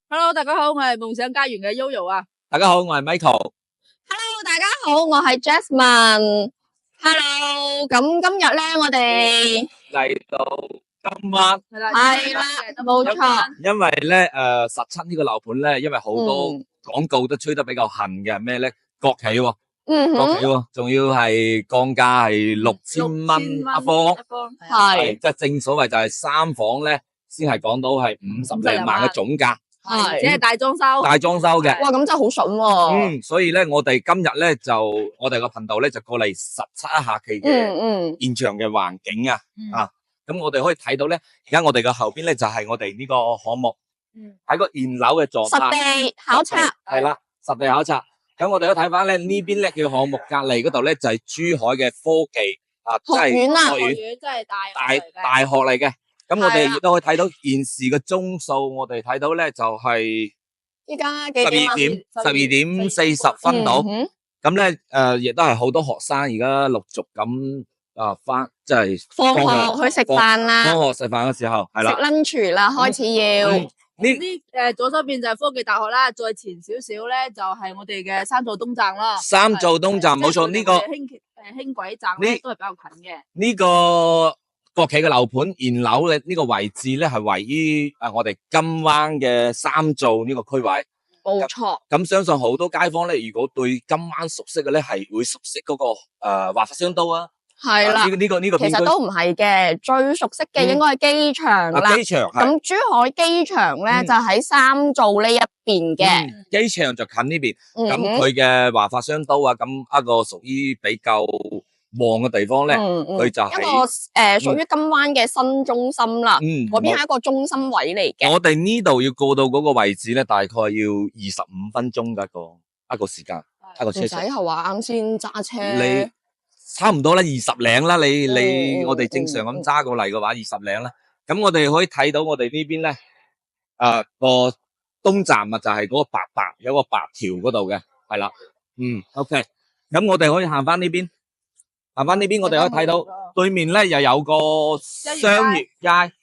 Hello，大家好，我係夢想家園嘅 Yoyo 啊。大家好，我係 Michael。Hello，大家好，我係 Jasmine。Hello，咁今日咧，我哋嚟到金灣，係啦，冇錯。因為咧，17呢個樓盤咧，因為好多廣告都吹得比較狠嘅，咩咧國企喎，國企喎，仲要係降價係6000蚊一方，係即係正所謂就係3房咧，先係講到係50零萬嘅總價。係，即係大裝修，大裝修嘅。哇，咁真係好筍喎。所以咧，我哋今日咧就我哋個頻道咧就過嚟實測一下佢嘅現場嘅環境啊。咁我哋可以睇到咧，而家我哋嘅後邊咧就係我哋呢個項目，喺個現樓嘅狀態。實地考察。係啦，實地考察。咁我哋都睇翻咧呢邊咧嘅項目隔籬嗰度咧就係珠海嘅科技學院啊，學院即係大學嚟嘅。咁我哋亦都可以睇到現時嘅鐘數，我哋睇到咧就係依家幾點啊？12點40分到。咁咧亦都係好多學生而家陸續咁翻，即係放學去食飯啦。放學食飯嘅時候係啦。食 lunch 啦，開始要。呢左手邊就係科技大學啦，再前少少咧就係我哋嘅三座東站啦。三座東站冇錯，呢個輕軌站咧都係比較近嘅。呢個國企嘅樓盤現樓嘅呢個位置咧係位於我哋金灣嘅三灶呢個區位。冇錯。咁相信好多街坊咧，如果對金灣熟悉嘅咧，係會熟悉嗰個華發商都啊。係啦，呢個其實都唔係嘅，最熟悉嘅應該係機場啦。機場咁珠海機場咧就喺三灶呢一邊嘅。機場就近呢邊，咁佢嘅華發商都啊，咁一個屬於比較旺嘅地方咧，佢就係一個屬於金灣嘅新中心啦。嗰邊係一個中心位嚟嘅。我哋呢度要過到嗰個位置咧，大概要25分鐘嘅一個時間，一個車程。唔使係話啱先揸車。你差唔多啦，20零啦，你我哋正常咁揸過嚟嘅話，20零啦。咁我哋可以睇到我哋呢邊咧，個東站啊，就係嗰個白有個白條嗰度嘅，係啦。OK。咁我哋可以行翻呢邊。行翻呢邊，我哋可以睇到對面咧又有個商業街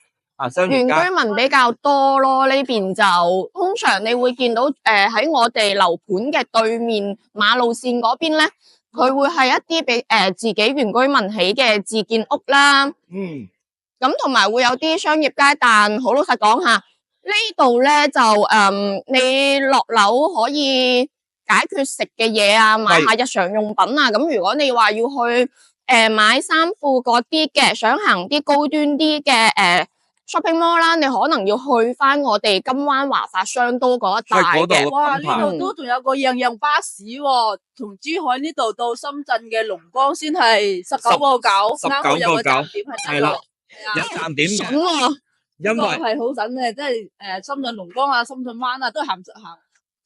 商業街。原居民比較多咯，呢邊就通常你會見到喺我哋樓盤嘅對面馬路線嗰邊咧，佢會係一啲俾自己原居民起嘅自建屋啦。咁同埋會有啲商業街，但好老實講下，呢度咧就你落樓可以解決食嘅嘢啊，買下日常用品啊。咁如果你話要去買衫褲嗰啲嘅，想行啲高端啲嘅shopping mall 啦，你可能要去翻我哋金灣華發商都嗰一帶嘅。哇，呢度都仲有個樣樣巴士喎，從珠海呢度到深圳嘅龍崗先係19.9，啱好有個站點係啦，一站點嘅。因為係好準嘅，即係深圳龍崗啊、深圳灣啊，都行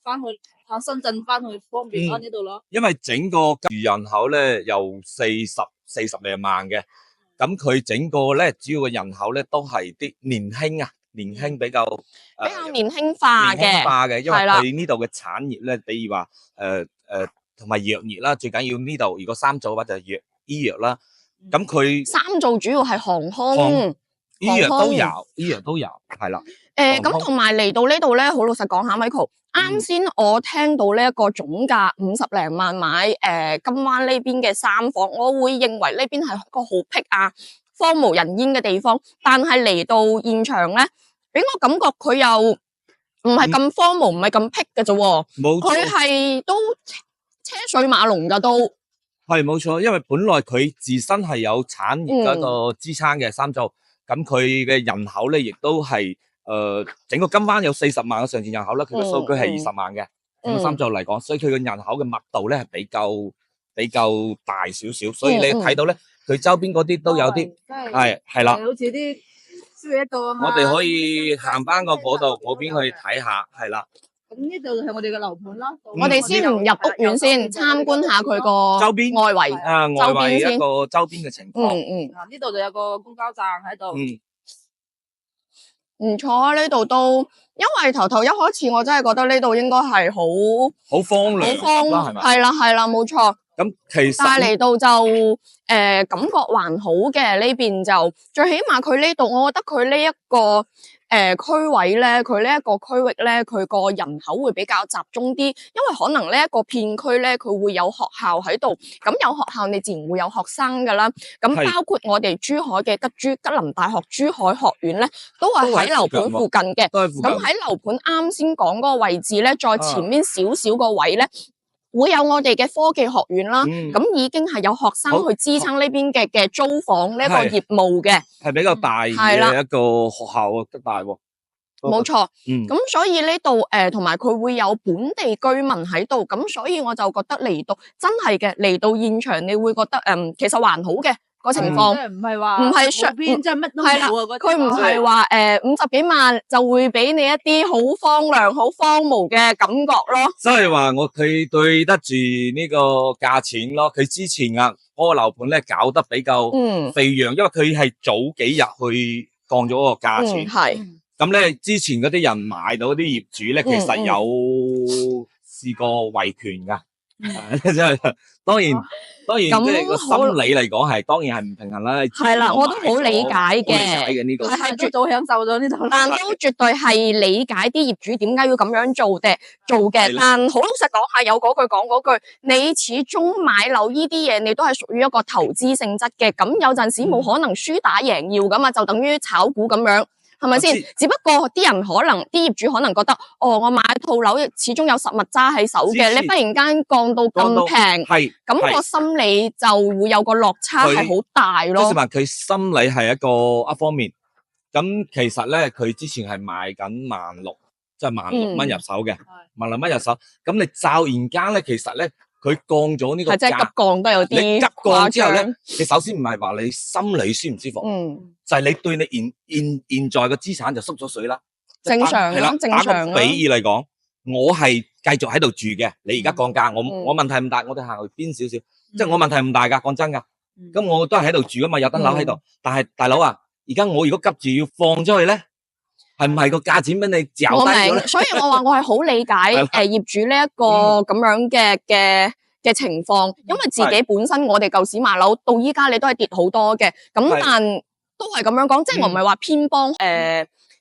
翻去深圳翻去方便翻呢度咯。因為整個人口咧有40零萬嘅，咁佢整個咧主要嘅人口咧都係啲年輕比較年輕化嘅，因為佢呢度嘅產業咧，比如話同埋藥業啦，最緊要呢度如果三組嘅話就係醫藥啦。咁佢三組主要係航空。醫藥都有，係啦。咁同埋嚟到呢度咧，好老實講下 Michael，啱先我聽到呢一個總價50零萬買金灣呢邊嘅3房，我會認為呢邊係一個好僻啊、荒無人煙嘅地方，但係嚟到現場咧，俾我感覺佢又唔係咁荒無，唔係咁僻嘅啫喎，冇錯，佢係都車水馬龍噶都。係冇錯，因為本來佢自身係有產業嗰個支撐嘅三組，咁佢嘅人口咧亦都係整個金灣有40萬嘅上線人口啦，佢嘅數據係20萬嘅，整個三組嚟講，所以佢嘅人口嘅密度咧係比較大少少，所以你睇到咧，佢周邊嗰啲都有啲係啦，好似啲宵夜檔啊嘛。我哋可以行翻個嗰邊去睇下，係啦。咁呢度就係我哋嘅樓盤啦。我哋先唔入屋苑先，參觀下佢個周邊外圍，外圍一個周邊嘅情況。呢度就有個公交站喺度。唔錯啊！呢度都，因為頭一開始我真係覺得呢度應該係好荒涼啦，係咪？係啦，冇錯。咁其實但係嚟到就感覺還好嘅，呢邊就最起碼佢呢度，我覺得佢呢一個區位咧，佢呢一個區域咧，佢個人口會比較集中啲，因為可能呢一個片區咧，佢會有學校喺度，咁有學校你自然會有學生噶啦，咁包括我哋珠海嘅吉林大學珠海學院咧，都係喺樓盤附近嘅，咁喺樓盤啱先講嗰個位置咧，再前面少少個位咧。會有我哋嘅科技學院啦，咁已經係有學生去支撐呢邊嘅租房呢個業務嘅，係比較大嘅一個學校啊，得大喎。冇錯，咁所以呢度同埋佢會有本地居民喺度，咁所以我就覺得嚟到真係嘅嚟到現場，你會覺得其實還好嘅個情況，唔係話唔係上邊即係乜都冇啊，佢唔係話50幾萬就會俾你一啲好荒涼、好荒蕪嘅感覺咯。即係話佢對得住呢個價錢咯。佢之前嗰個樓盤咧搞得比較飛揚，因為佢係早幾日去降咗個價錢。咁咧，之前嗰啲人買到啲業主咧，其實有試過維權噶，即係當然，即係個心理嚟講係，當然係唔平衡啦。係啦，我都好理解嘅，呢個係絕對享受咗呢度，但都絕對係理解啲業主點解要咁樣做嘅。但好老實講下，有嗰句講嗰句，你始終買樓呢啲嘢，你都係屬於一個投資性質嘅，咁有陣時冇可能輸打贏要噶嘛，就等於炒股咁樣。係咪先？只不過啲人可能啲業主可能覺得，我買套樓始終有實物揸喺手嘅，你忽然間降到咁平，咁個心理就會有個落差係好大咯。即係話佢心理係一方面，咁其實咧佢之前係賣緊16,000，即係16,000蚊入手嘅，16,000蚊入手。咁你驟然間咧，其實咧佢降咗呢個價，係真係急降都有啲。你急降之後咧，你首先唔係話你心理舒唔舒服，就係你對你現在嘅資產就縮咗水啦。正常啦，正常啦。打個比喻嚟講，我係繼續喺度住嘅，你而家降價，我問題唔大，我哋行去邊少少，即係我問題唔大噶，講真噶。咁我都係喺度住噶嘛，有間樓喺度。但係大佬啊，而家我如果急住要放出去咧，係唔係個價錢俾你嚼低咗咧？所以我話我係好理解業主呢一個咁樣嘅情況，因為自己本身我哋舊時買樓到依家你都係跌好多嘅，咁但都係咁樣講，即係我唔係話偏幫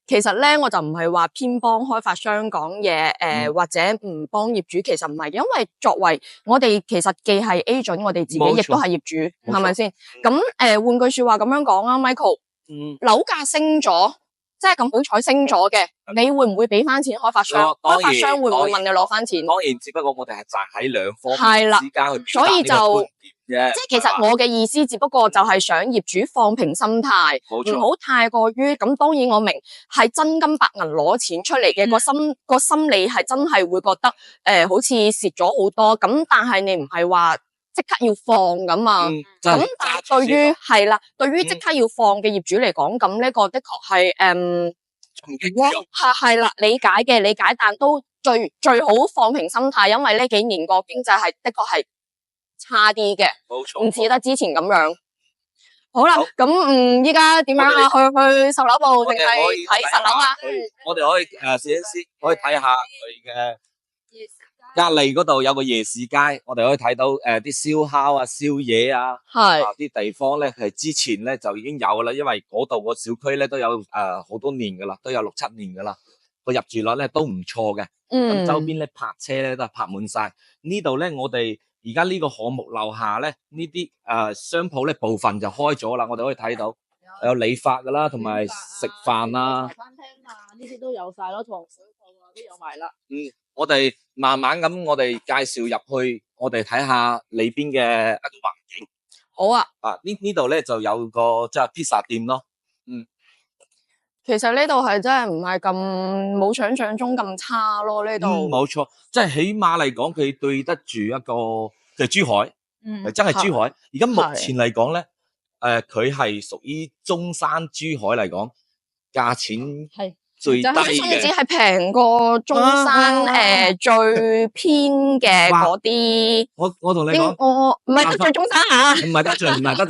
其實咧我就唔係話偏幫開發商講嘢或者唔幫業主，其實唔係，因為作為我哋其實既係 agent，我哋自己亦都係業主，係咪先？咁換句說話咁樣講啊 ，Michael，樓價升咗。即係咁好彩升咗嘅，你會唔會俾翻錢開發商？開發商會唔會問你攞翻錢？當然，只不過我哋係站喺兩方之間去，所以就即係其實我嘅意思，只不過就係想業主放平心態，唔好太過於咁。當然我明係真金白銀攞錢出嚟嘅，個心理係真係會覺得好似蝕咗好多。咁但係你唔係話即刻要放咁啊，咁但係對於係啦，對於即刻要放嘅業主嚟講，咁呢個的確係係啦，理解，但都最好放平心態，因為呢幾年個經濟係的確係差啲嘅，冇錯，唔似得之前咁樣。好啦，咁依家點樣啊？去售樓部定係睇實樓啊？我哋可以試一試，可以睇下佢嘅。隔離嗰度有個夜市街，我哋可以睇到啲燒烤啊、宵夜啊，啲地方咧係之前咧就已經有啦，因為嗰度個小區咧都有好多年噶啦，都有6、7年噶啦，個入住率咧都唔錯嘅。咁周邊咧泊車咧都係泊滿晒。呢度咧我哋而家呢個項目樓下咧呢啲商鋪咧部分就開咗啦，我哋可以睇到有理髮噶啦，同埋食飯啊、餐廳啊呢啲都有晒咯，糖水鋪啊都有埋啦。我哋慢慢咁，我哋介紹入去，我哋睇下裏邊嘅一個環境。好啊。呢度咧就有個即係披薩店咯。其實呢度係真係唔係咁冇想象中咁差咯，呢度。冇錯，即係起碼嚟講，佢對得住一個嘅珠海，真係珠海。而家目前嚟講咧，佢係屬於中山珠海嚟講，價錢係最低嘅，甚至係平過中山最偏嘅嗰啲。我同你講，我唔係得罪中山啊，唔係得罪，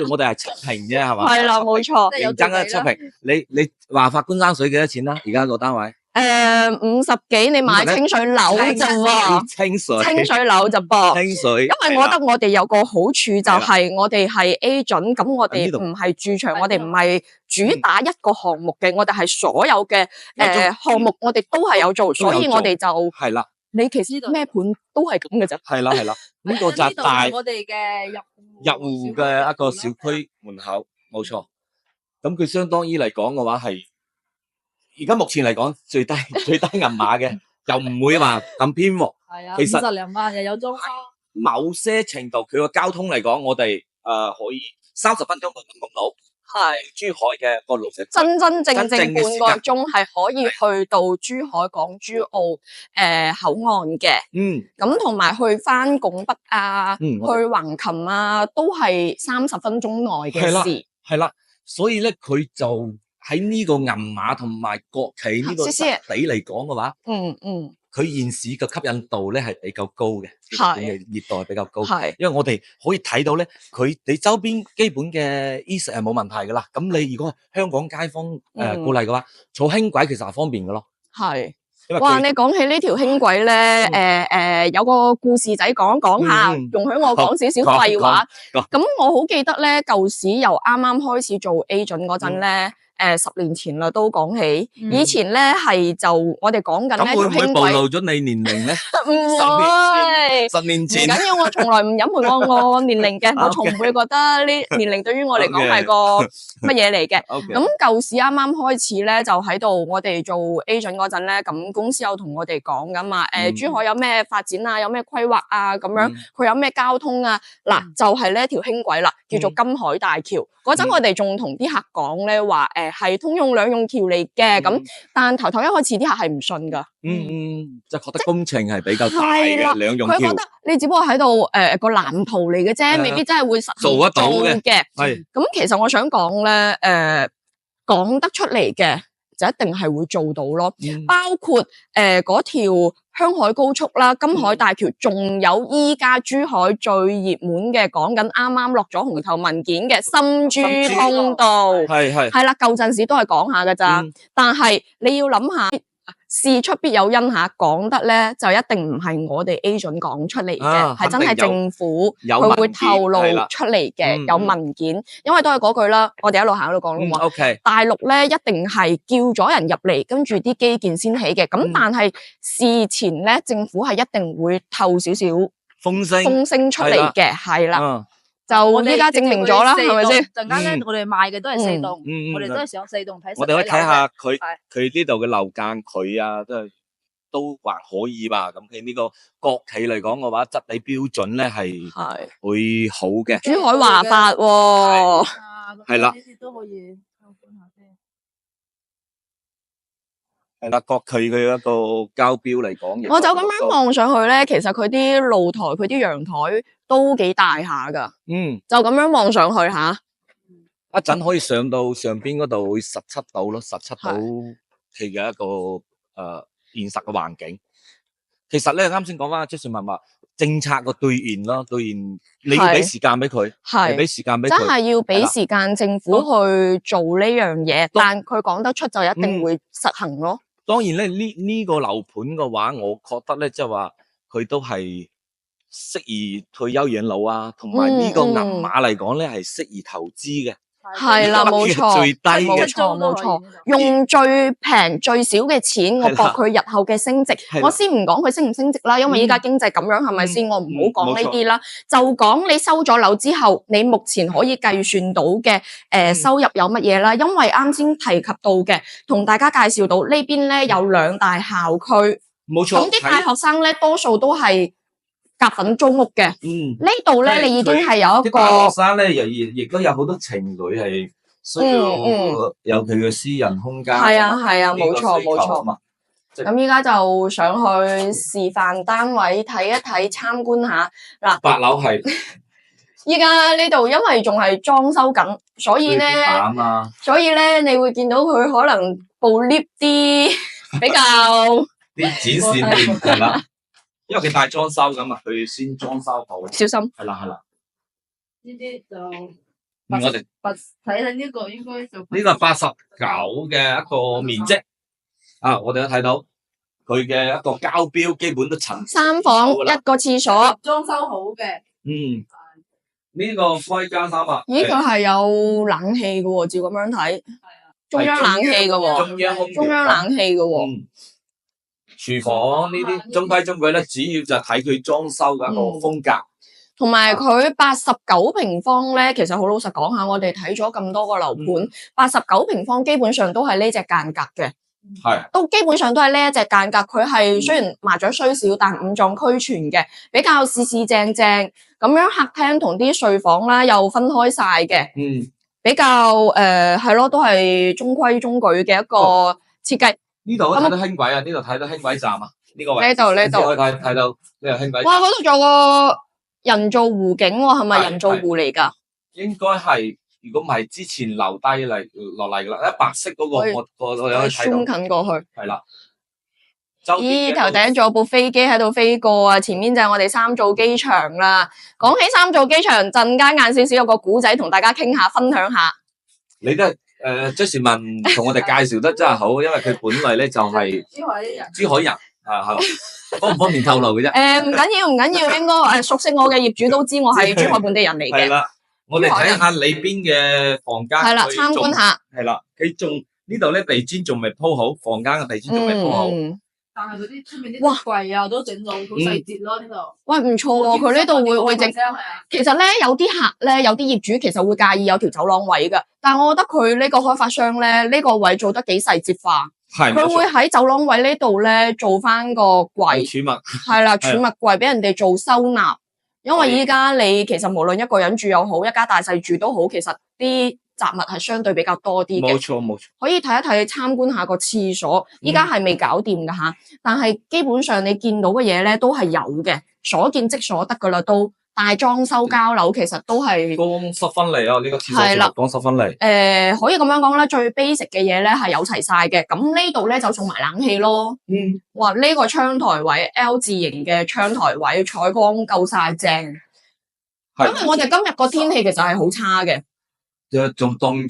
我哋係測評啫，係嘛？係啦，冇錯。認真嘅測評，你話發觀山水幾多錢啦？而家個單位50幾，你買清水樓就喎，清水樓就噃，清水。因為我覺得我哋有個好處就係我哋係 agent，咁我哋唔係駐場，我哋唔係主打一個項目嘅，我哋係所有嘅項目我哋都係有做，所以我哋就係啦。你其實咩盤都係咁嘅啫。係啦，呢個就係大我哋嘅入戶嘅一個小區門口，冇錯。咁佢相當於嚟講嘅話係。而家目前嚟講最低銀碼嘅，又唔會話咁偏喎。係啊，其實50零萬又有租。某些程度佢個交通嚟講，我哋可以30分鐘到咁到。係珠海嘅個路程，真正半個鐘係可以去到珠海港珠澳口岸嘅。咁同埋去翻拱北啊，去橫琴啊，都係30分鐘內嘅事。係啦，所以咧佢就。喺呢個銀碼同埋國企呢個質地嚟講嘅話，佢現時嘅吸引度咧係比較高嘅，熱度係比較高。因為我哋可以睇到咧，你周邊基本嘅衣食係冇問題噶啦。咁你如果係香港街坊過嚟嘅話，坐輕軌其實係方便嘅咯。哇！你講起呢條輕軌咧，有個故事仔講講下，容許我講少少廢話。咁我好記得咧，舊時由啱啱開始做 agent 嗰陣咧。10年前啦，都講起，以前咧係就我哋講緊咧，會唔會暴露咗你年齡咧？唔會，10年前。唔緊要，我從來唔隱瞞我年齡嘅，我從唔會覺得呢年齡對於我嚟講係個乜嘢嚟嘅。咁舊時啱啱開始咧，就喺度我哋做 agent 嗰陣咧，咁公司有同我哋講噶嘛，珠海有咩發展啊，有咩規劃啊，咁樣佢有咩交通啊，嗱就係呢條輕軌啦，叫做金海大橋。嗰陣我哋仲同啲客講咧話，係通用兩用橋嚟嘅，咁但頭一開始啲客係唔信噶，就覺得工程係比較大嘅兩用橋，佢覺得你只不過喺度個藍圖嚟嘅啫，未必真係會實做得到嘅。咁其實我想講咧，講得出嚟嘅就一定係會做到咯，包括嗰條香海高速啦、金海大橋，仲有依家珠海最熱門嘅，講緊啱啱落咗紅頭文件嘅深珠通道，係啦，舊陣時都係講下噶咋，但係你要諗下，事出必有因吓，講得咧就一定唔係我哋 agent 講出嚟嘅，係真係政府佢會透露出嚟嘅，有文件，因為都係嗰句啦，我哋一路行一路講啦嘛。大陸咧一定係叫咗人入嚟，跟住啲基建先起嘅，咁但係事前咧政府係一定會透少少風聲出嚟嘅，係啦。就依家證明咗啦，係咪先？陣間咧，我哋賣嘅都係4棟，我哋都係上4棟睇。我哋可以睇下佢呢度嘅樓價，佢啊都還可以吧。咁佢呢個國企嚟講嘅話，質地標準咧係會好嘅。珠海華發喎，係啦，呢啲都可以參觀下先。係啦，國企嘅一個交標嚟講，我就咁樣望上去咧，其實佢啲露台、佢啲陽台都幾大下噶。就咁樣望上去吓，一陣可以上到上邊嗰度會17度咯，17度其嘅一個現實嘅環境。其實咧，啱先講翻，即係問話政策個兌現咯，兌現你要俾時間俾佢，係俾時間俾佢，真係要俾時間政府去做呢樣嘢，但佢講得出就一定會實行咯。當然咧，呢個樓盤嘅話，我覺得咧，即係話佢都係適宜退休養老啊，同埋呢個銀碼嚟講咧係適宜投資嘅。係啦，冇錯，最低嘅冇錯，用最平最少嘅錢，我博佢日後嘅升值。我先唔講佢升唔升值啦，因為依家經濟咁樣，係咪先？我唔好講呢啲啦，就講你收咗樓之後，你目前可以計算到嘅收入有乜嘢啦？因為啱先提及到嘅，同大家介紹到呢邊咧有2大校區，冇錯。咁啲大學生咧多數都係夾份租屋嘅，呢度咧你已經係有一個大學生咧，亦都有好多情侶係需要有佢嘅私人空間。係啊，冇錯。咁依家就上去示範單位睇一睇，參觀下嗱。8樓係依家呢度因為仲係裝修緊，所以咧你會見到佢可能部 lift 啲比較啲展線面係啦。因為佢大裝修咁啊，佢先裝修好。小心。係啦。呢啲就我哋睇睇呢個應該就呢個89嘅一個面積啊，我哋都睇到佢嘅一個交標，基本都層3房1個廁所，裝修好嘅。呢個歸家3百。咦，佢係有冷氣嘅喎，照咁樣睇。中央冷氣嘅喎。中央冷氣嘅喎。廚房呢啲中規中矩咧，主要就睇佢裝修嘅一個風格，同埋佢89平方咧，其實好老實講下，我哋睇咗咁多個樓盤，89平方基本上都係呢隻間隔嘅，都基本上都係呢一隻間隔。佢係雖然麻雀雖小，但五臟俱全嘅，比較四四正正咁樣。客廳同啲睡房啦又分開晒嘅，比較係咯，都係中規中矩嘅一個設計。呢度睇到輕軌啊，呢度睇到輕軌站啊，呢個位呢度可以睇到呢個輕軌。哇，嗰度做個人造湖景喎，係咪人造湖嚟㗎？應該係，如果唔係之前留低嚟落嚟㗎啦，一白色嗰個我有睇到。zoom近過去。係啦。咦，頭頂仲有部飛機喺度飛過啊！前面就係我哋三造機場啦。講起三造機場，陣間晏少少有個古仔同大家傾下，分享下。你都係Jasmine同我哋介紹得真係好，因為佢本來咧就係珠海人啊，方唔方便透露嘅啫？唔緊要，應該熟悉我嘅業主都知我係珠海本地人嚟嘅。係啦，我哋睇下你邊嘅房間。係啦，參觀下。係啦，佢仲呢度咧地磚仲未鋪好，房間嘅地磚仲未鋪好。但係嗰啲出面啲櫃啊，都整到好細節咯呢度。喂，唔錯喎，佢呢度會整。其實咧，有啲客咧，有啲業主其實會介意有條走廊位㗎，但係我覺得佢呢個開發商咧，呢個位做得幾細節化。係。佢會喺走廊位呢度咧做翻個櫃。儲物。係啦，儲物櫃俾人哋做收納。因為依家你其實無論一個人住又好，一家大細住都好，其實啲雜物係相對比較多啲嘅。冇錯。可以睇一睇，參觀下個廁所。依家係未搞掂㗎吓，但係基本上你見到嘅嘢咧都係有嘅，所見即所得㗎啦都。大裝修交樓其實都係乾濕分離啊！呢個廁所係啦，乾濕分離。可以咁樣講啦，最 basic 嘅嘢咧係有齊晒嘅。咁呢度咧就送埋冷氣咯。哇！呢個窗台位 L 字形嘅窗台位，採光夠晒正。因為我哋今日個天氣其實係好差嘅。仲凍咗，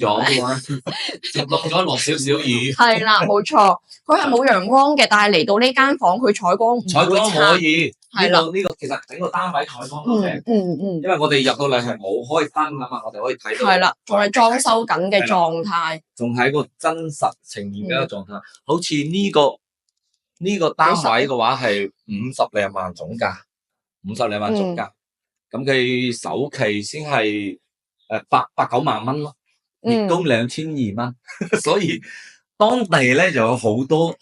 仲凍咗落少少雨。係啦，冇錯，佢係冇陽光嘅，但係嚟到呢間房，佢採光唔會差。採光可以，係啦，呢個其實整個單位採光都靚。因為我哋入到嚟係冇開燈噶嘛，我哋可以睇到。係啦，仲係裝修緊嘅狀態。仲係一個真實呈現嘅一個狀態，好似呢個單位嘅話係50零萬總價，50零萬總價，咁佢首期先係。8-9萬蚊咯，月供2200蚊，所以當地咧就有好多，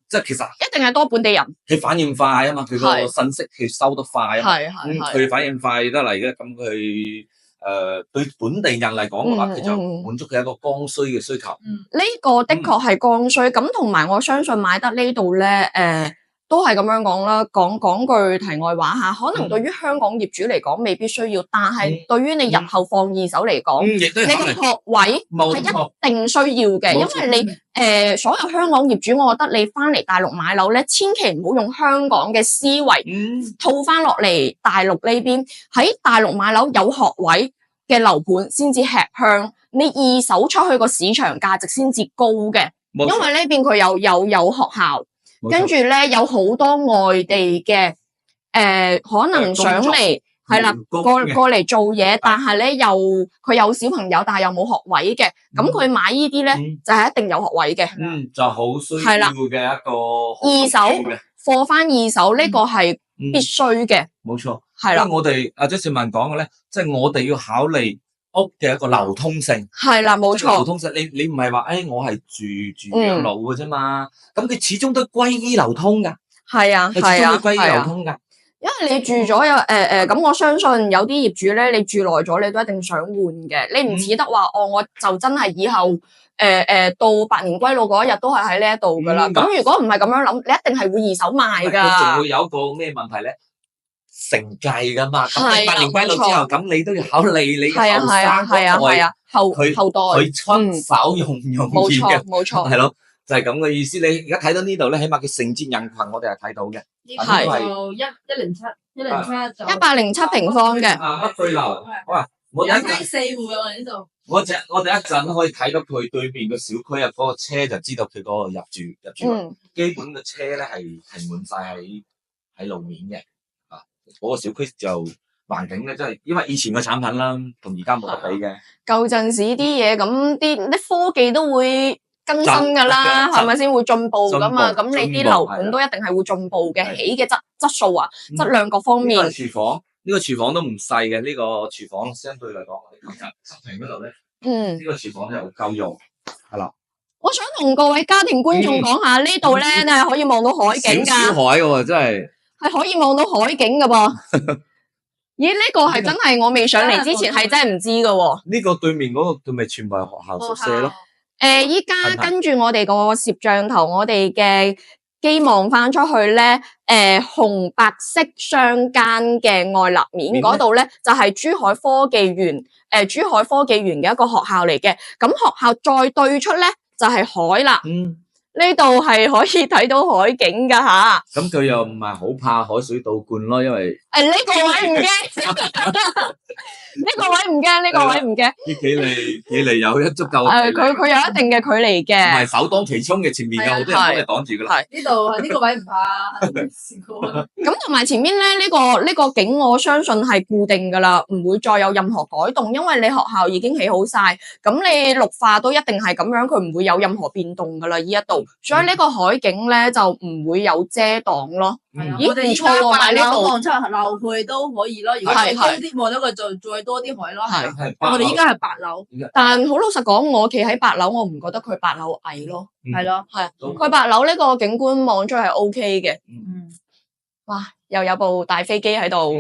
即係其實一定係多本地人。佢反應快啊嘛，佢個信息佢收得快啊嘛，佢反應快得嚟嘅，咁佢對本地人嚟講嘅話，佢就滿足佢一個剛需嘅需求。呢個的確係剛需，咁同埋我相信買得呢度咧，都係咁樣講啦，講句題外話吓，可能對於香港業主嚟講未必需要，但係對於你日後放二手嚟講，你個學位係一定需要嘅，因為你所有香港業主，我覺得你翻嚟大陸買樓咧，千祈唔好用香港嘅思維套翻落嚟大陸呢邊，喺大陸買樓有學位嘅樓盤先至吃香，你二手出去個市場價值先至高嘅，因為呢邊佢有學校。跟住咧，有好多外地嘅可能想嚟係啦，過嚟做嘢，但係咧佢有小朋友，但係又冇學位嘅，咁佢買呢啲咧就係一定有學位嘅，就好需要嘅一個二手貨翻二手呢個係必須嘅，冇錯，係啦。因為我哋阿張少文講嘅咧，即係我哋要考慮屋嘅一個流通性，係啦，冇錯。流通性，你唔係話我係住養老嘅啫嘛，咁佢始終都歸於流通噶，係啊，係啊，歸於流通噶。因為你住咗有咁我相信有啲業主咧，你住耐咗，你都一定想換嘅。你唔似得話我就真係以後到百年歸老嗰一日都係喺呢一度噶啦。咁如果唔係咁樣諗，你一定係會二手賣噶。佢仲會有一個咩問題咧？承繼噶嘛，咁你百年歸老之後，咁你都要考慮你後生嗰代，後代佢出手容唔容易嘅，冇錯，係咯。就係咁嘅意思，你而家睇到呢度咧，起碼佢承接人群，我哋係睇到嘅。係107 107平方嘅。北對樓，哇！我哋4戶嘅呢度。我哋一陣可以睇到佢對面個小區啊，嗰個車就知道佢嗰個入住。基本嘅車咧係停滿晒喺路面嘅。啊，嗰個小區就環境咧，真係因為以前嘅產品啦，同而家冇得比嘅。舊陣時啲嘢咁啲科技都會更新噶啦，係咪先會進步噶嘛？咁你啲樓盤都一定係會進步嘅，起嘅質素啊、質量各方面。呢個廚房都唔細嘅，呢個廚房相對嚟講，我哋今日十平嗰度咧，呢個廚房就夠用，係啦。我想同各位家庭觀眾講下，呢度咧你係可以望到海景噶，小海喎，真係可以望到海景噶噃。咦？呢個係真係我未上嚟之前係真係唔知噶喎。呢個對面嗰個咪全部係學校宿舍咯。依家跟住我哋個攝像頭，我哋嘅機望翻出去咧，紅白色相間嘅外立面嗰度咧，就係珠海科技園，珠海科技園嘅一個學校嚟嘅。咁學校再對出咧就係海啦。呢度係可以睇到海景噶吓。咁佢又唔係好怕海水倒灌咯，因為呢個位唔驚，呢個位唔驚，呢個位唔驚。幾離有一足夠。佢有一定嘅距離嘅。唔係首當其衝嘅，前面有好多人幫你擋住噶啦。呢度呢個位唔怕。咁同埋前面咧呢個景，我相信係固定噶啦，唔會再有任何改動，因為你學校已經起好晒，咁你綠化都一定係咁樣，佢唔會有任何變動噶啦呢一度。所以呢個海景咧就唔會有遮擋咯。我哋而家8樓望出去樓配都可以咯。如果再高啲望到佢就再多啲海咯。我哋依家係8樓。但好老實講，我企喺8樓，我唔覺得佢8樓矮咯。係咯，係。佢8樓呢個景觀望出去係 OK 嘅。哇！又有部大飛機喺度。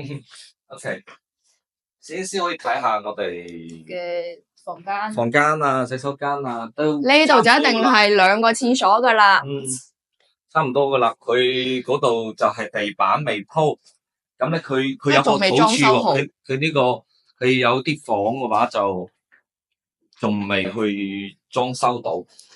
OK，先可以睇下我哋嘅房間啊、洗手間啊都。呢度就一定係2個廁所噶啦。差唔多噶啦，佢嗰度就係地板未鋪，咁咧佢有個好處喎，佢呢個佢有啲房嘅話就仲未去裝修到，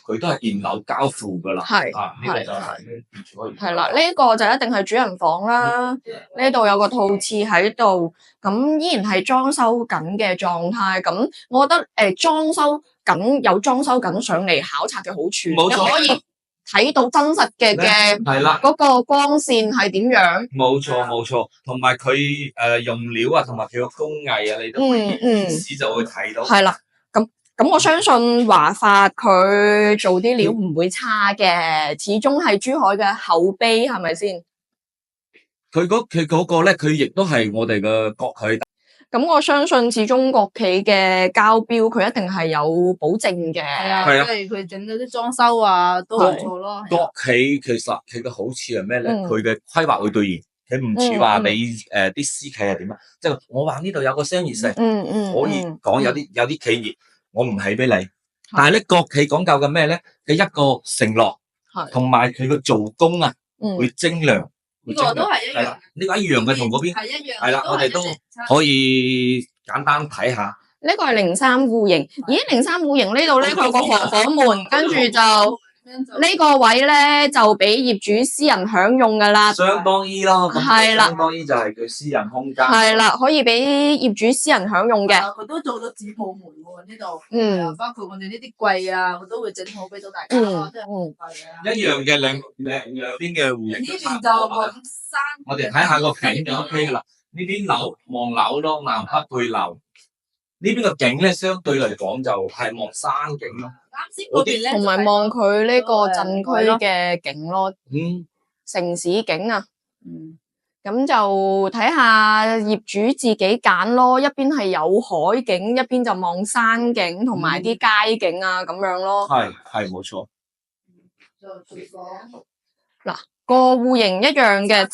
佢都係現樓交付噶啦。係呢個就係係啦，呢個就一定係主人房啦。呢度有個套廁喺度，咁依然係裝修緊嘅狀態。咁我覺得裝修緊有裝修緊上嚟考察嘅好處，冇錯，可以睇到真實嘅係啦，嗰個光線係點樣？冇錯，同埋佢用料啊，同埋佢個工藝啊，你都會試就會睇到。係啦，咁我相信華發佢做啲料唔會差嘅，始終係珠海嘅口碑，係咪先？佢嗰個咧，佢亦都係我哋嘅國企。咁我相信始終國企嘅交標，佢一定係有保證嘅。係啊，即係佢整咗啲裝修啊，都唔錯咯。國企其實佢嘅好處係咩咧？佢嘅規劃會兌現，佢唔似話你啲私企係點啊？即係我話呢度有個商業城，可以講有啲企業我唔起俾你，但係咧國企講究嘅咩咧？佢一個承諾，同埋佢嘅做工啊，會精良。呢個都係一樣，呢個一樣嘅同嗰邊係一樣，係啦，我哋都可以簡單睇下。呢個係03戶型，咦03戶型呢度咧佢有個防火門，跟住就呢個位咧就俾業主私人享用噶啦，相當於咯，係啦，相當於就係佢私人空間。係啦，可以俾業主私人享用嘅。佢都做咗紙鋪門喎呢度，包括我哋呢啲櫃啊，佢都會整好俾到大家咯，即係櫃啊。一樣嘅兩邊嘅戶型。呢邊就望山。我哋睇下個景就 OK 噶啦。呢邊樓望樓咯，南北對流。呢邊個景咧，相對嚟講就係望山景咯。啱先嗰邊咧，同埋望佢呢個鎮區嘅景咯，嗯，城市景啊，咁就睇下業主自己揀咯，一邊係有海景，一邊就望山景同埋啲街景啊咁樣咯。係冇錯。嗱，個戶型一樣嘅，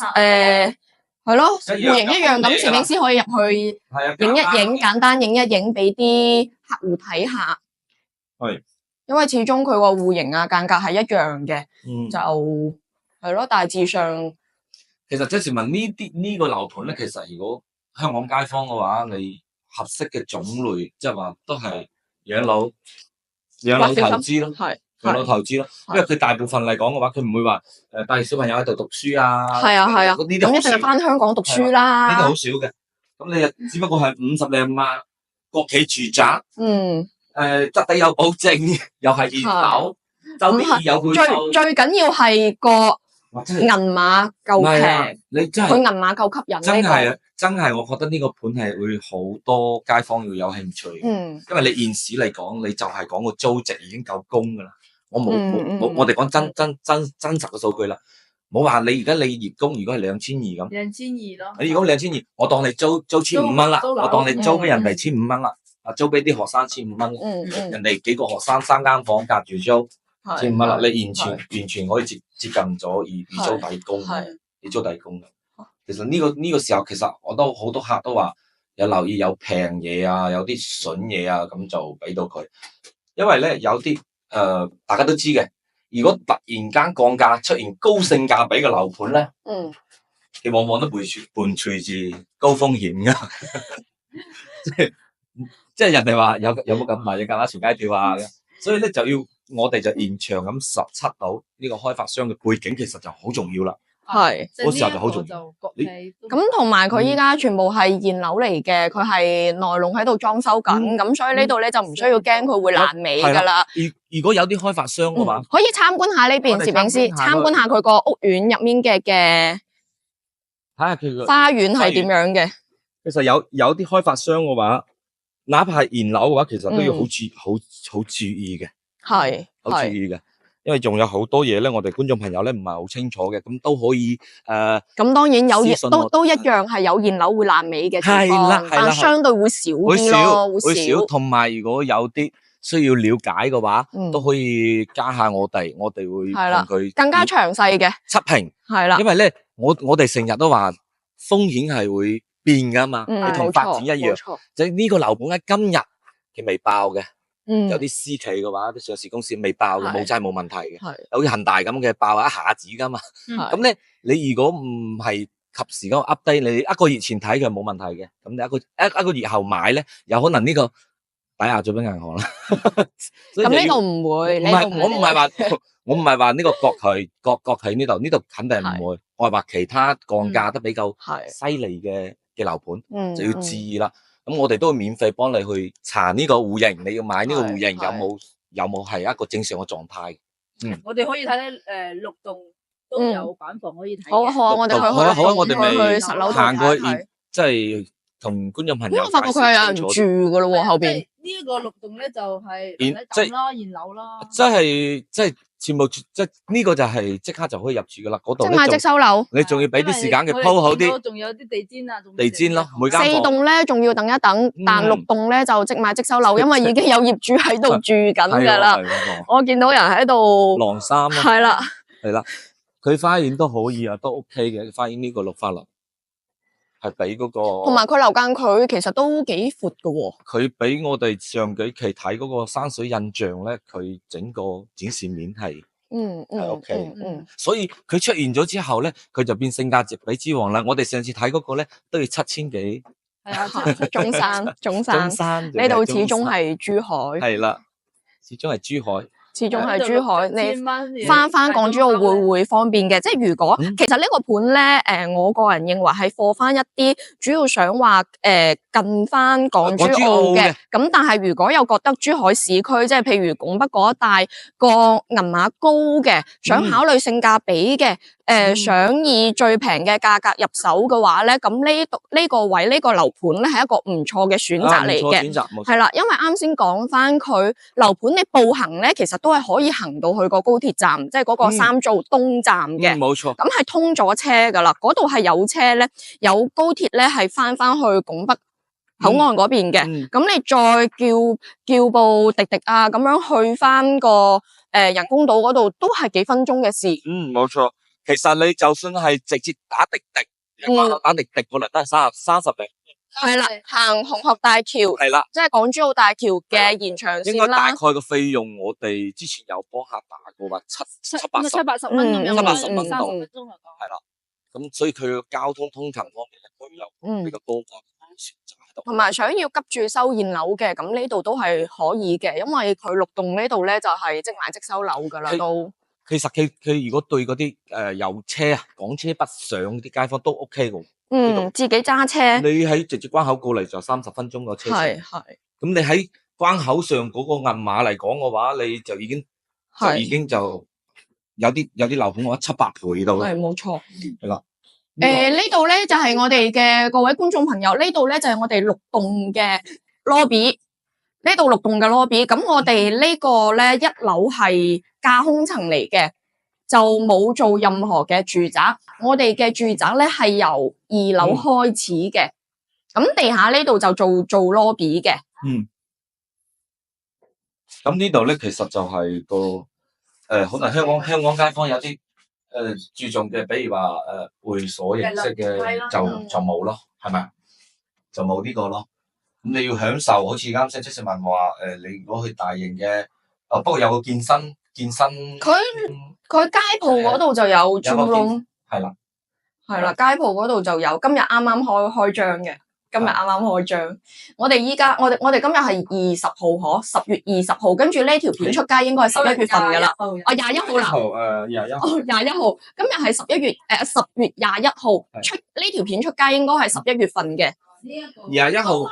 係咯，戶型一樣，咁攝影師可以入去影一影，簡單影一影，俾啲客戶睇下。係。因為始終佢個戶型啊間隔係一樣嘅，就係咯，大致上。其實即係問呢個樓盤咧，其實如果香港街坊嘅話，你合適嘅種類，即係話都係養老投資咯，係養老投資咯。因為佢大部分嚟講嘅話，佢唔會話帶小朋友喺度讀書啊。係啊，咁一定係翻香港讀書啦。呢啲好少嘅，咁你只不過係50零萬國企住宅。質地有保證，又係現樓，周邊有配套。最緊要係個銀碼夠平，你真係佢銀碼夠吸引。真係，我覺得呢個盤係會好多街坊要有興趣。因為你現時嚟講，你就係講個租值已經夠高噶啦。我哋講真實嘅數據啦。冇話你而家你月供如果係2200咁，2200咯。你如果2200，我當你租1500蚊啦，我當你租俾人哋1500蚊啦。租俾啲學生1500蚊，人哋幾個學生3間房隔住租1500蚊啦，你完全可以接近咗以租底供，以租底供嘅。其實呢個時候，其實我都好多客都話有留意有平嘢啊，有啲筍嘢啊，咁就俾到佢。因為咧有啲大家都知嘅，如果突然間降價出現高性價比嘅樓盤咧，佢往往都伴隨住高風險噶，即係人哋話有冇咁賣嘅價啦，全街跳啊！所以咧就要我哋就現場咁實測到呢個開發商嘅背景，其實就好重要啦。係嗰時候就好重要。咁同埋佢依家全部係現樓嚟嘅，佢係內籠喺度裝修緊，咁所以呢度咧就唔需要驚佢會爛尾噶啦。如果有啲開發商嘅話，可以參觀下呢邊，攝影師參觀下佢個屋苑入面嘅睇下佢個花園係點樣嘅。其實有啲開發商嘅話，哪怕係現樓嘅話，其實都要好注意嘅，係好注意嘅，因為仲有好多嘢咧，我哋觀眾朋友咧唔係好清楚嘅，咁都可以咁當然有都一樣係有現樓會爛尾嘅情況，但相對會少啲咯，會少。同埋如果有啲需要了解嘅話，都可以加下我哋會同佢更加詳細嘅測評，係啦，因為咧我哋成日都話風險係會變噶嘛，你同發展一樣，即係呢個樓盤喺今日佢未爆嘅，有啲私企嘅話，啲上市公司未爆嘅，冇真係冇問題嘅，有啲恒大咁嘅爆一下子噶嘛，咁咧你如果唔係及時咁 update，你一個月前睇佢冇問題嘅，咁你一個月後買咧，有可能呢個抵押咗俾銀行啦。咁呢度唔會，我唔係話呢個國企呢度肯定唔會，我係話其他降價得比較犀利嘅樓盤就要注意啦。咁我哋都會免費幫你去查呢個戶型，你要買呢個戶型有冇係一個正常嘅狀態。我哋可以睇睇6棟都有板房可以睇。好啊，我哋我哋咪去實樓行過去，即係同觀眾朋友。我發覺佢係有人住噶咯喎，後邊。呢個6棟咧就係現樓啦，即係全部即係呢個就係即刻就可以入住噶啦，嗰度即買即收樓，你仲要俾啲時間佢鋪好啲，仲有啲地氈啊，地氈咯，每間4棟咧仲要等一等，但6棟咧就即買即收樓，因為已經有業主喺度住緊噶啦，我見到人喺度晾衫，係啦，佢花園都可以啊，都 OK 嘅，花園呢個綠化樓。係俾嗰個，同埋佢樓間距其實都幾闊噶喎。佢俾我哋上幾期睇嗰個山水印象咧，佢整個展示面係OK，所以佢出現咗之後咧，佢就變性價比之王啦。我哋上次睇嗰個咧都要7000幾，係啊，中山呢度始終係珠海，係啦，始終係珠海，始終係珠海，你翻港珠澳會方便嘅。即係如果其實呢個盤咧，我個人認為係貨翻一啲主要想話近翻港珠澳嘅。咁但係如果有覺得珠海市區，即係譬如拱北嗰一帶個銀碼高嘅，想考慮性價比嘅，想以最平嘅價格入手嘅話咧，咁呢個位呢個樓盤咧係一個唔錯嘅選擇嚟嘅。係啦，因為啱先講翻佢樓盤你步行咧，其實都係可以行到去個高鐵站，即係嗰個三灶東站嘅。冇錯。咁係通咗車噶啦，嗰度係有車咧，有高鐵咧係翻去拱北口岸嗰邊嘅。咁你再叫部滴滴啊，咁樣去翻個人工島嗰度，都係幾分鐘嘅事。冇錯。其實你就算係直接打滴滴，打滴滴過嚟都係30零。係啦，行紅鶴大橋，係啦，即係港珠澳大橋嘅延長線啦。應該大概個費用，我哋之前有幫客打過話780蚊咁樣，780蚊度，係啦。咁所以佢嘅交通通勤方面，佢有比較多個選擇喺度。同埋想要急住收現樓嘅，咁呢度都係可以嘅，因為佢6棟呢度咧就係即買即收樓噶啦都。其實佢如果對嗰啲有車啊港車北上啲街坊都 OK 嘅。自己揸車，你喺直接關口過嚟就30分鐘個車程。係。咁你喺關口上嗰個銀碼嚟講嘅話，你就已經有啲樓盤我700倍到。係冇錯。係啦。呢度咧就係我哋嘅各位觀眾朋友，呢度咧就係我哋6棟嘅 lobby， 呢度6棟嘅 lobby。咁我哋呢個咧1樓係架空層嚟嘅。就冇做任何嘅住宅，我哋嘅住宅咧係由2樓開始嘅，咁地下呢度就做 lobby 嘅。咁呢度咧其實就係個可能香港街坊有啲注重嘅，比如話會所形式嘅就冇咯，係咪？就冇呢個咯。咁你要享受，好似啱先即是問話你如果去大型嘅，不過有個健身。佢街鋪嗰度就有 gym room， 係啦，街鋪嗰度就有。今日啱啱開張嘅，我哋今日係20號10月20號，跟住呢條片出街應該係11月份噶啦。21號啦。21號，今日係10月21號出呢條片出街應該係11月份嘅。21號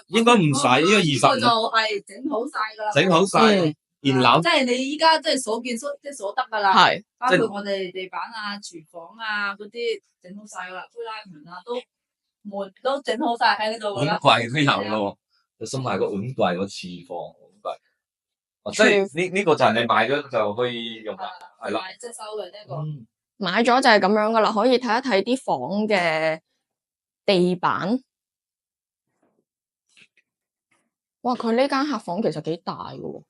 應該唔使，因為25就係整好晒噶啦。整好晒。現樓即係你依家即係所見所得噶啦，係包括我哋地板啊、廚房啊嗰啲整好晒噶啦，推拉門啊門都整好晒喺呢度噶啦。碗櫃都有咯，就送埋個碗櫃個廚房碗櫃，即係呢個就係你買咗就可以用啦，係啦。即係收嘅呢個，買咗就係咁樣噶啦，可以睇一睇啲房嘅地板。哇，佢呢間客房其實幾大噶喎。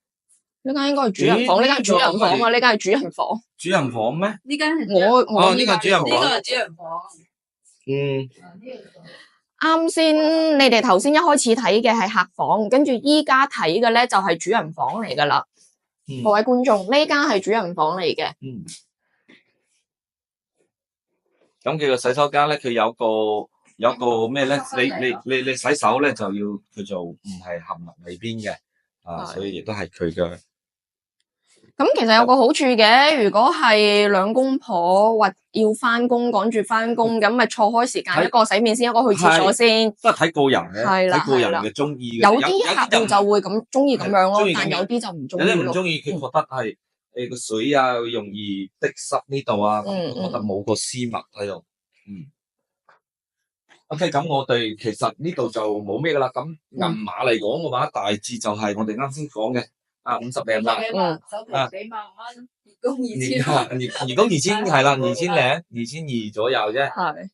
呢間應該係主人房，呢間主人房啊，呢間係主人房。主人房咩？呢間係我呢個主人房，呢個係主人房。啱先，你哋頭先一開始睇嘅係客房，跟住依家睇嘅咧就係主人房嚟噶啦。各位觀眾，呢間係主人房嚟嘅。咁佢個洗手間咧，佢有個咩咧？你洗手咧就要佢做唔係合埋裏邊嘅。所以亦都係佢嘅。咁其實有個好處嘅，如果係兩公婆或要翻工趕住翻工，咁咪錯開時間，一個洗面先，一個去廁所先。都係睇個人嘅，睇個人嘅中意嘅。有啲客戶就會咁中意咁樣咯，但有啲就唔中意。有啲唔中意，佢覺得係個水啊容易滴濕呢度啊，覺得冇個絲襪喺度。OK， 咁我哋其實呢度就冇咩噶啦。咁銀碼嚟講嘅話，大致就係我哋啱先講嘅50零萬，首期幾萬蚊，月供2000係啦，2200左右啫，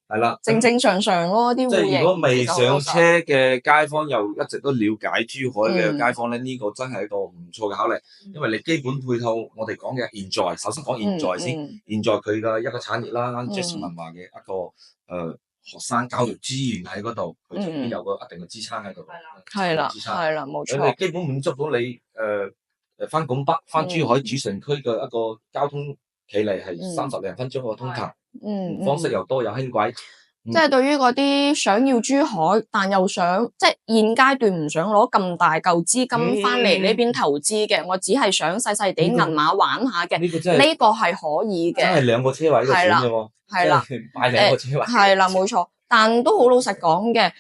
係啦，正常咯啲。即係如果未上車嘅街坊，又一直都了解珠海嘅街坊咧，呢個真係一個唔錯嘅考慮，因為你基本配套我哋講嘅現在，首先講現在先，現在佢嘅一個產業啦，Jasmine 話嘅一個學生教育資源喺嗰度，佢仲有個一定嘅支撐喺度，係啦，冇錯。你基本滿足到你翻拱北、翻珠海主城區嘅一個交通距離係30零分鐘嘅通勤，方式又多，有輕軌，即係對於嗰啲想要珠海，但又想即係現階段唔想攞咁大嚿資金翻嚟呢邊投資嘅，我只係想細細地銀碼玩下嘅，呢個係可以嘅。真係2個車位嘅錢啫喎，係啦，買2個車位。係啦，冇錯。但都好老實講嘅，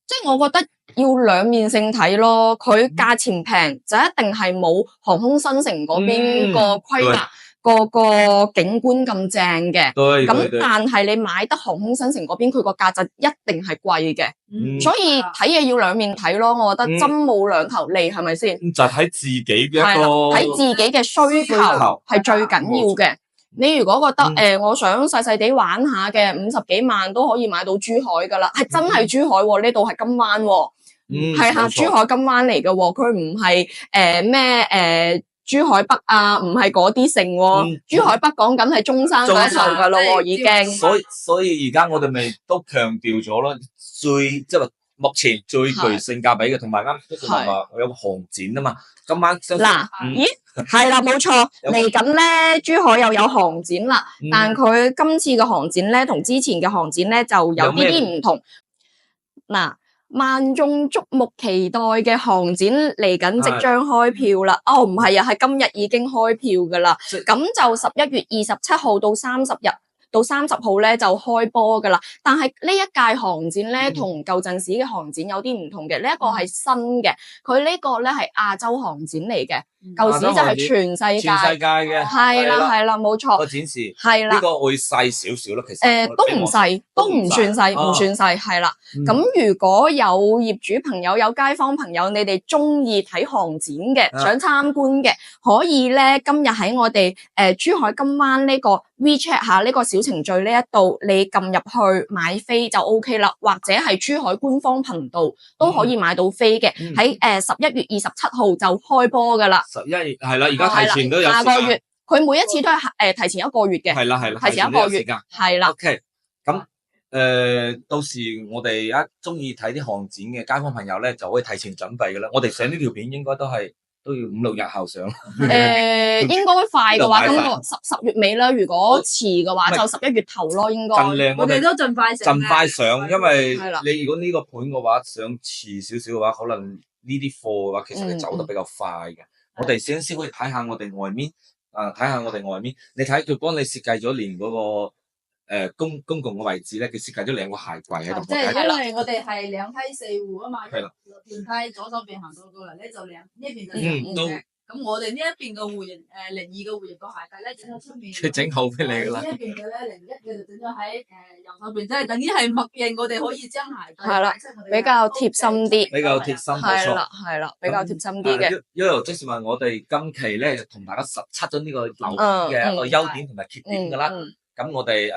即係我覺得要兩面性睇咯。佢價錢平就一定係冇航空新城嗰邊個規劃。個景觀咁正嘅，咁但係你買得航空新城嗰邊，佢個價就一定係貴嘅，所以睇嘢要兩面睇咯。我覺得針冇兩頭利，係咪先？就睇自己嘅一個睇自己嘅需求係最緊要嘅。你如果覺得我想細細地玩下嘅50幾萬都可以買到珠海噶啦，係真係珠海喎，呢度係金灣喎，係吓珠海金灣嚟嘅喎，佢唔係咩珠海北啊，唔係嗰啲城喎，珠海北講緊係中山嗰頭噶咯喎，已經。所以而家我哋咪都強調咗咯，即係話目前最具性價比嘅，同埋啱啱話有個航展啊嘛，今晚嗱，咦，係啦，冇錯，嚟緊咧，珠海又有航展啦，但佢今次嘅航展咧，同之前嘅航展咧就有啲唔同。嗱。萬眾矚目期待嘅航展嚟緊，即將開票啦！哦，唔係啊，係今日已經開票噶啦。咁就11月27號到30日到30號咧就開波噶啦。但係呢一屆航展咧同舊陣時嘅航展有啲唔同嘅，呢一個係新嘅，佢呢個咧係亞洲航展嚟嘅。舊時就係全世界嘅，係啦，冇錯。個展示係啦，呢個會細少少咯，其實都唔細，都唔算細，唔算細，係啦。咁如果有業主朋友、有街坊朋友，你哋中意睇航展嘅，想參觀嘅，可以咧今日喺我哋珠海金灣呢個 WeChat 下呢個小程序呢一度，你撳入去買飛就 OK 啦，或者係珠海官方頻道都可以買到飛嘅。喺11月27號就開波噶啦。11月係啦，而家提前都有下個月，佢每一次都係提前1個月嘅，係啦，提前1個月，係啦。OK，咁到時我哋一中意睇啲航展嘅街坊朋友咧，就可以提前準備噶啦。我哋上呢條片應該都要5-6日後上。應該快嘅話，今個10月尾啦。如果遲嘅話，就11月頭咯，應該。我哋都盡快上，因為你如果呢個盤嘅話，想遲少少嘅話，可能呢啲貨嘅話，其實你走得比較快嘅。我哋先可以睇下我哋外面，你睇佢幫你設計咗連嗰個公共嘅位置咧，佢設計咗2個鞋櫃喺度。即係因為我哋係2梯4戶啊嘛，電梯左手邊行到過嚟咧就2，呢邊就2戶嘅。咁我哋呢一邊嘅戶型02嘅戶型個鞋櫃咧整咗出面，佢整好俾你噶啦。呢一邊嘅咧01嘅就整咗喺右手邊，即係等於係默認我哋可以將鞋櫃。係啦，比較貼心啲。比較貼心，係啦，比較貼心啲嘅。Yoyo 即是話我哋今期咧就同大家實測咗呢個樓嘅一個優點同埋缺點噶啦。咁我哋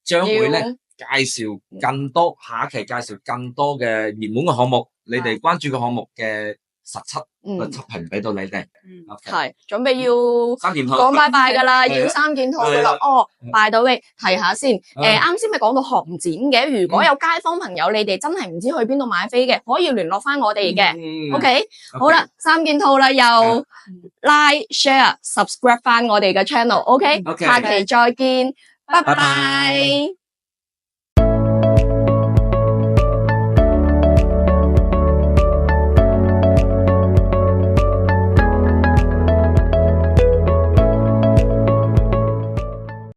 將會咧介紹更多，下一期介紹更多嘅熱門嘅項目，你哋關注嘅項目嘅實測個測評俾到你哋。係準備要講拜拜噶啦，要3件套噶啦。哦，by the way，提下先。啱先咪講到航展嘅，如果有街坊朋友，你哋真係唔知去邊度買飛嘅，可以聯絡翻我哋嘅。OK，好啦，3件套啦，又 like、share、subscribe 翻我哋嘅 channel。OK，下期再見，拜拜。